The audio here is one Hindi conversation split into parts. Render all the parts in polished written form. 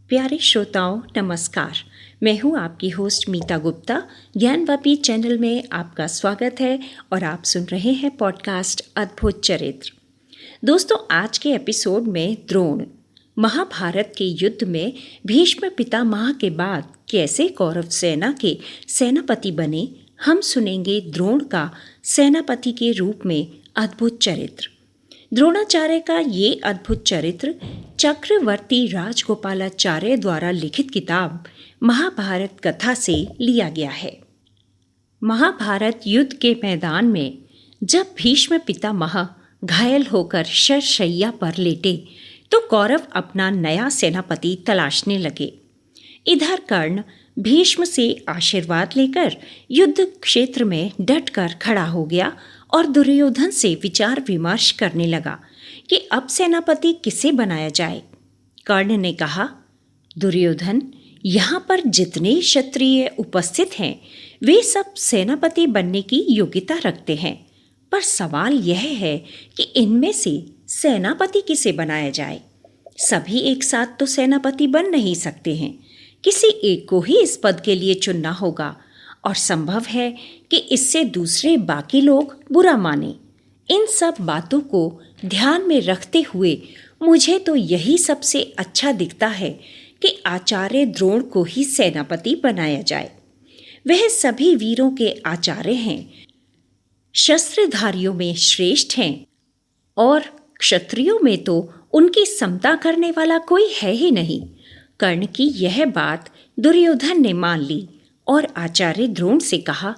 प्यारे श्रोताओं नमस्कार। मैं हूं आपकी होस्ट मीता गुप्ता। ज्ञानवापी चैनल में आपका स्वागत है और आप सुन रहे हैं पॉडकास्ट अद्भुत चरित्र। दोस्तों, आज के एपिसोड में द्रोण महाभारत के युद्ध में भीष्म पितामह के बाद कैसे कौरव सेना के सेनापति बने, हम सुनेंगे द्रोण का सेनापति के रूप में अद्भुत चरित्र। द्रोणाचार्य का ये अद्भुत चरित्र चक्रवर्ती राजगोपालाचार्य द्वारा लिखित किताब महाभारत कथा से लिया गया है। महाभारत युद्ध के मैदान में जब भीष्म पितामह घायल होकर शरशैया पर लेटे तो कौरव अपना नया सेनापति तलाशने लगे। इधर कर्ण भीष्म से आशीर्वाद लेकर युद्ध क्षेत्र में डटकर खड़ा हो गया और दुर्योधन से विचार विमर्श करने लगा कि अब सेनापति किसे बनाया जाए। कर्ण ने कहा, दुर्योधन, यहाँ पर जितने क्षत्रिय उपस्थित हैं वे सब सेनापति बनने की योग्यता रखते हैं, पर सवाल यह है कि इनमें से सेनापति किसे बनाया जाए। सभी एक साथ तो सेनापति बन नहीं सकते हैं, किसी एक को ही इस पद के लिए चुनना होगा और संभव है कि इससे दूसरे बाकी लोग बुरा माने। इन सब बातों को ध्यान में रखते हुए मुझे तो यही सबसे अच्छा दिखता है कि आचार्य द्रोण को ही सेनापति बनाया जाए। वह सभी वीरों के आचार्य हैं, शस्त्रधारियों में श्रेष्ठ हैं और क्षत्रियों में तो उनकी समता करने वाला कोई है ही नहीं। कर्ण की यह बात दुर्योधन ने मान ली और आचार्य द्रोण से कहा,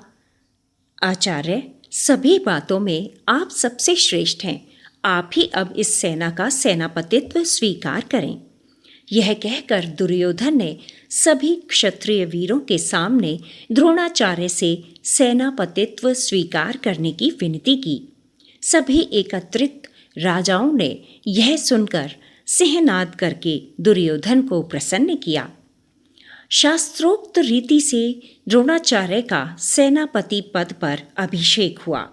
आचार्य, सभी बातों में आप सबसे श्रेष्ठ हैं, आप ही अब इस सेना का सेनापतित्व स्वीकार करें। यह कहकर दुर्योधन ने सभी क्षत्रिय वीरों के सामने द्रोणाचार्य से सेनापतित्व स्वीकार करने की विनती की। सभी एकत्रित राजाओं ने यह सुनकर सिंहनाद करके दुर्योधन को प्रसन्न किया। शास्त्रोक्त रीति से द्रोणाचार्य का सेनापति पद पर अभिषेक हुआ।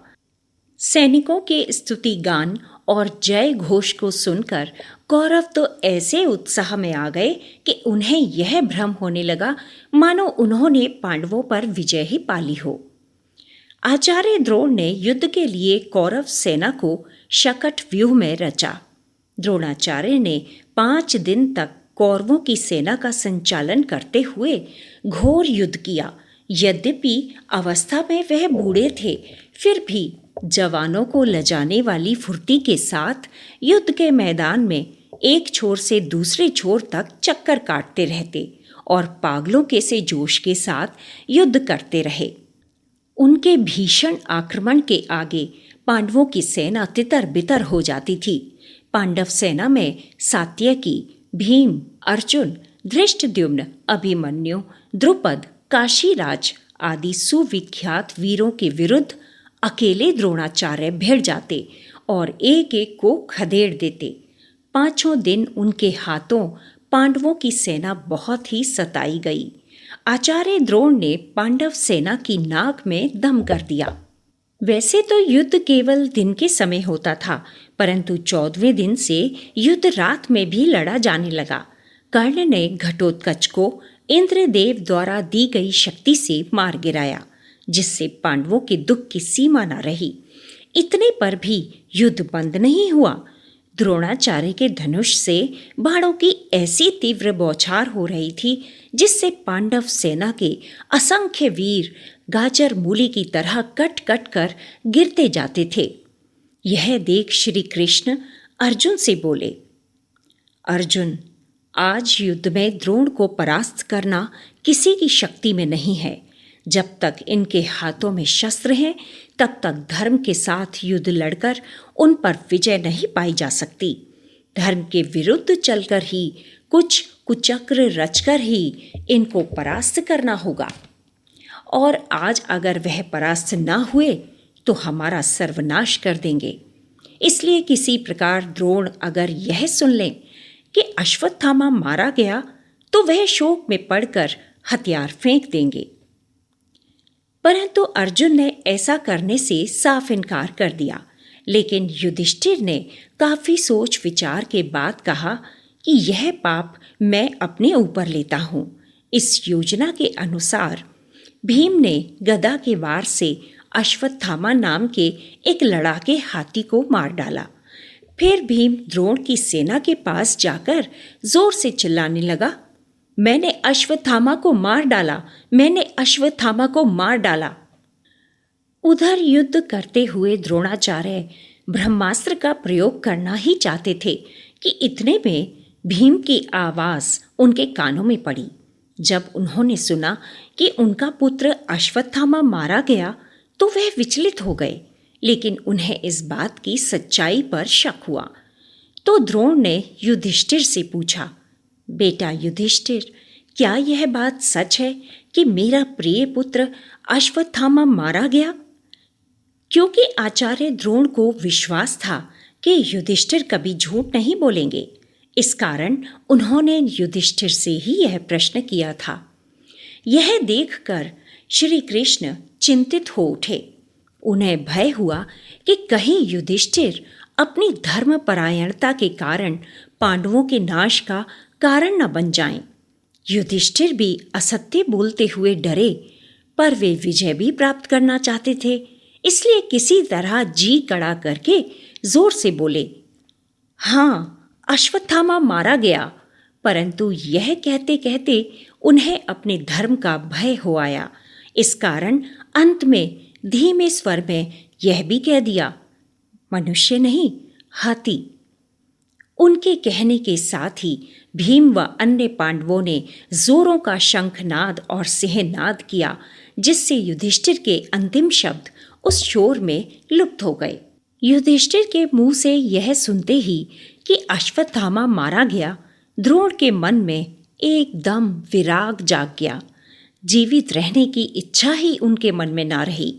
सैनिकों के स्तुति गान और जय घोष को सुनकर कौरव तो ऐसे उत्साह में आ गए कि उन्हें यह भ्रम होने लगा मानो उन्होंने पांडवों पर विजय ही पाली हो। आचार्य द्रोण ने युद्ध के लिए कौरव सेना को शकट व्यूह में रचा। द्रोणाचार्य ने 5 दिन तक कौरवों की सेना का संचालन करते हुए घोर युद्ध किया। यद्यपि अवस्था में वह बूढ़े थे, फिर भी जवानों को लजाने वाली फुर्ती के साथ युद्ध के मैदान में एक छोर से दूसरे छोर तक चक्कर काटते रहते और पागलों के से जोश के साथ युद्ध करते रहे। उनके भीषण आक्रमण के आगे पांडवों की सेना तितर बितर हो जाती थी। पांडव सेना में सात्यकी, भीम, अर्जुन, धृष्टद्युम्न, अभिमन्यु, द्रुपद, काशीराज आदि सुविख्यात वीरों के विरुद्ध अकेले द्रोणाचार्य भिड़ जाते और एक एक को खदेड़ देते। 5 दिन उनके हाथों पांडवों की सेना बहुत ही सताई गई। आचार्य द्रोण ने पांडव सेना की नाक में दम कर दिया। वैसे तो युद्ध केवल दिन के समय होता था, परंतु 14वें दिन से युद्ध रात में भी लड़ा जाने लगा। कर्ण ने घटोत्कच को इंद्रदेव द्वारा दी गई शक्ति से मार गिराया, जिससे पांडवों के दुख की सीमा न रही। इतने पर भी युद्ध बंद नहीं हुआ। द्रोणाचार्य के धनुष से बाणों की ऐसी तीव्र बौछार हो रही थी जिससे पांडव सेना के असंख्य वीर गाजर मूली की तरह कट कट कर गिरते जाते थे। यह देख श्री कृष्ण अर्जुन से बोले, अर्जुन, आज युद्ध में द्रोण को परास्त करना किसी की शक्ति में नहीं है। जब तक इनके हाथों में शस्त्र हैं तब तक धर्म के साथ युद्ध लड़कर उन पर विजय नहीं पाई जा सकती। धर्म के विरुद्ध चलकर ही कुछ कुचक्र रचकर ही इनको परास्त करना होगा, और आज अगर वह परास्त न हुए तो हमारा सर्वनाश कर देंगे। इसलिए किसी प्रकार द्रोण अगर यह सुन लें कि अश्वत्थामा मारा गया तो वह शोक में पड़कर हथियार फेंक देंगे। परंतु अर्जुन ने ऐसा करने से साफ इनकार कर दिया, लेकिन युधिष्ठिर ने काफी सोच विचार के बाद कहा कि यह पाप मैं अपने ऊपर लेता हूँ। इस योजना के अनुसार भीम ने गदा के वार से अश्वत्थामा नाम के एक लड़ाके हाथी को मार डाला। फिर भीम द्रोण की सेना के पास जाकर जोर से चिल्लाने लगा, मैंने अश्वत्थामा को मार डाला, मैंने अश्वत्थामा को मार डाला। उधर युद्ध करते हुए द्रोणाचार्य ब्रह्मास्त्र का प्रयोग करना ही चाहते थे कि इतने में भीम की आवाज उनके कानों में पड़ी। जब उन्होंने सुना कि उनका पुत्र अश्वत्थामा मारा गया तो वह विचलित हो गए, लेकिन उन्हें इस बात की सच्चाई पर शक हुआ। तो द्रोण ने युधिष्ठिर से पूछा, बेटा युधिष्ठिर, क्या यह बात सच है कि मेरा प्रिय पुत्र अश्वत्थामा मारा गया? क्योंकि आचार्य द्रोण को विश्वास था कि युधिष्ठिर कभी झूठ नहीं बोलेंगे, इस कारण उन्होंने युधिष्ठिर से ही यह प्रश्न किया था। यह देखकर श्री कृष्ण चिंतित हो उठे। उन्हें भय हुआ कि कहीं युधिष्ठिर अपनी धर्मपरायणता के कारण पांडवों के नाश का कारण न बन जाएं। युधिष्ठिर भी असत्य बोलते हुए डरे, पर वे विजय भी प्राप्त करना चाहते थे, इसलिए किसी तरह जी कड़ा करके जोर से बोले, हाँ, अश्वत्थामा मारा गया। परंतु यह कहते कहते उन्हें अपने धर्म का भय हो आया। इस कारण अंत में धीमे स्वर में यह भी कह दिया, मनुष्य नहीं, हाथी। उनके कहने के साथ ही भीम व अन्य पांडवों ने जोरों का शंखनाद और सिंहनाद किया, जिससे युधिष्ठिर के अंतिम शब्द उस शोर में लुप्त हो गए। युधिष्ठिर के मुंह से यह सुनते ही कि अश्वत्थामा मारा गया, द्रोण के मन में एकदम विराग जाग गया। जीवित रहने की इच्छा ही उनके मन में ना रही।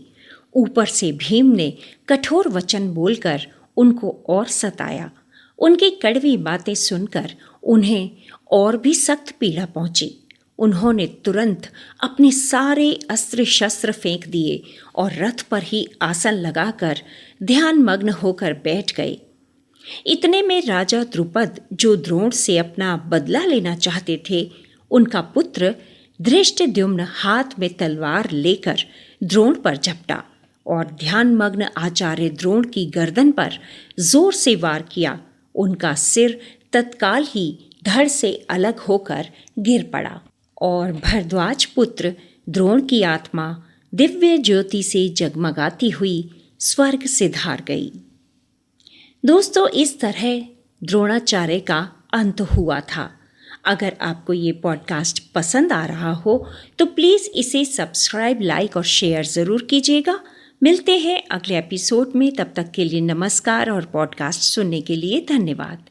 ऊपर से भीम ने कठोर वचन बोलकर उनको और सताया। उनकी कड़वी बातें सुनकर उन्हें और भी सख्त पीड़ा पहुंची। उन्होंने तुरंत अपने सारे अस्त्र शस्त्र फेंक दिए और रथ पर ही आसन लगाकर ध्यानमग्न होकर बैठ गए। इतने में राजा द्रुपद, जो द्रोण से अपना बदला लेना चाहते थे, उनका पुत्र धृष्टद्युम्न हाथ में तलवार लेकर द्रोण पर झपटा और ध्यानमग्न आचार्य द्रोण की गर्दन पर जोर से वार किया। उनका सिर तत्काल ही धड़ से अलग होकर गिर पड़ा और भरद्वाज पुत्र द्रोण की आत्मा दिव्य ज्योति से जगमगाती हुई स्वर्ग से धार गई। दोस्तों, इस तरह द्रोणाचार्य का अंत हुआ था। अगर आपको ये पॉडकास्ट पसंद आ रहा हो तो प्लीज़ इसे सब्सक्राइब, लाइक और शेयर ज़रूर कीजिएगा। मिलते हैं अगले एपिसोड में। तब तक के लिए नमस्कार और पॉडकास्ट सुनने के लिए धन्यवाद।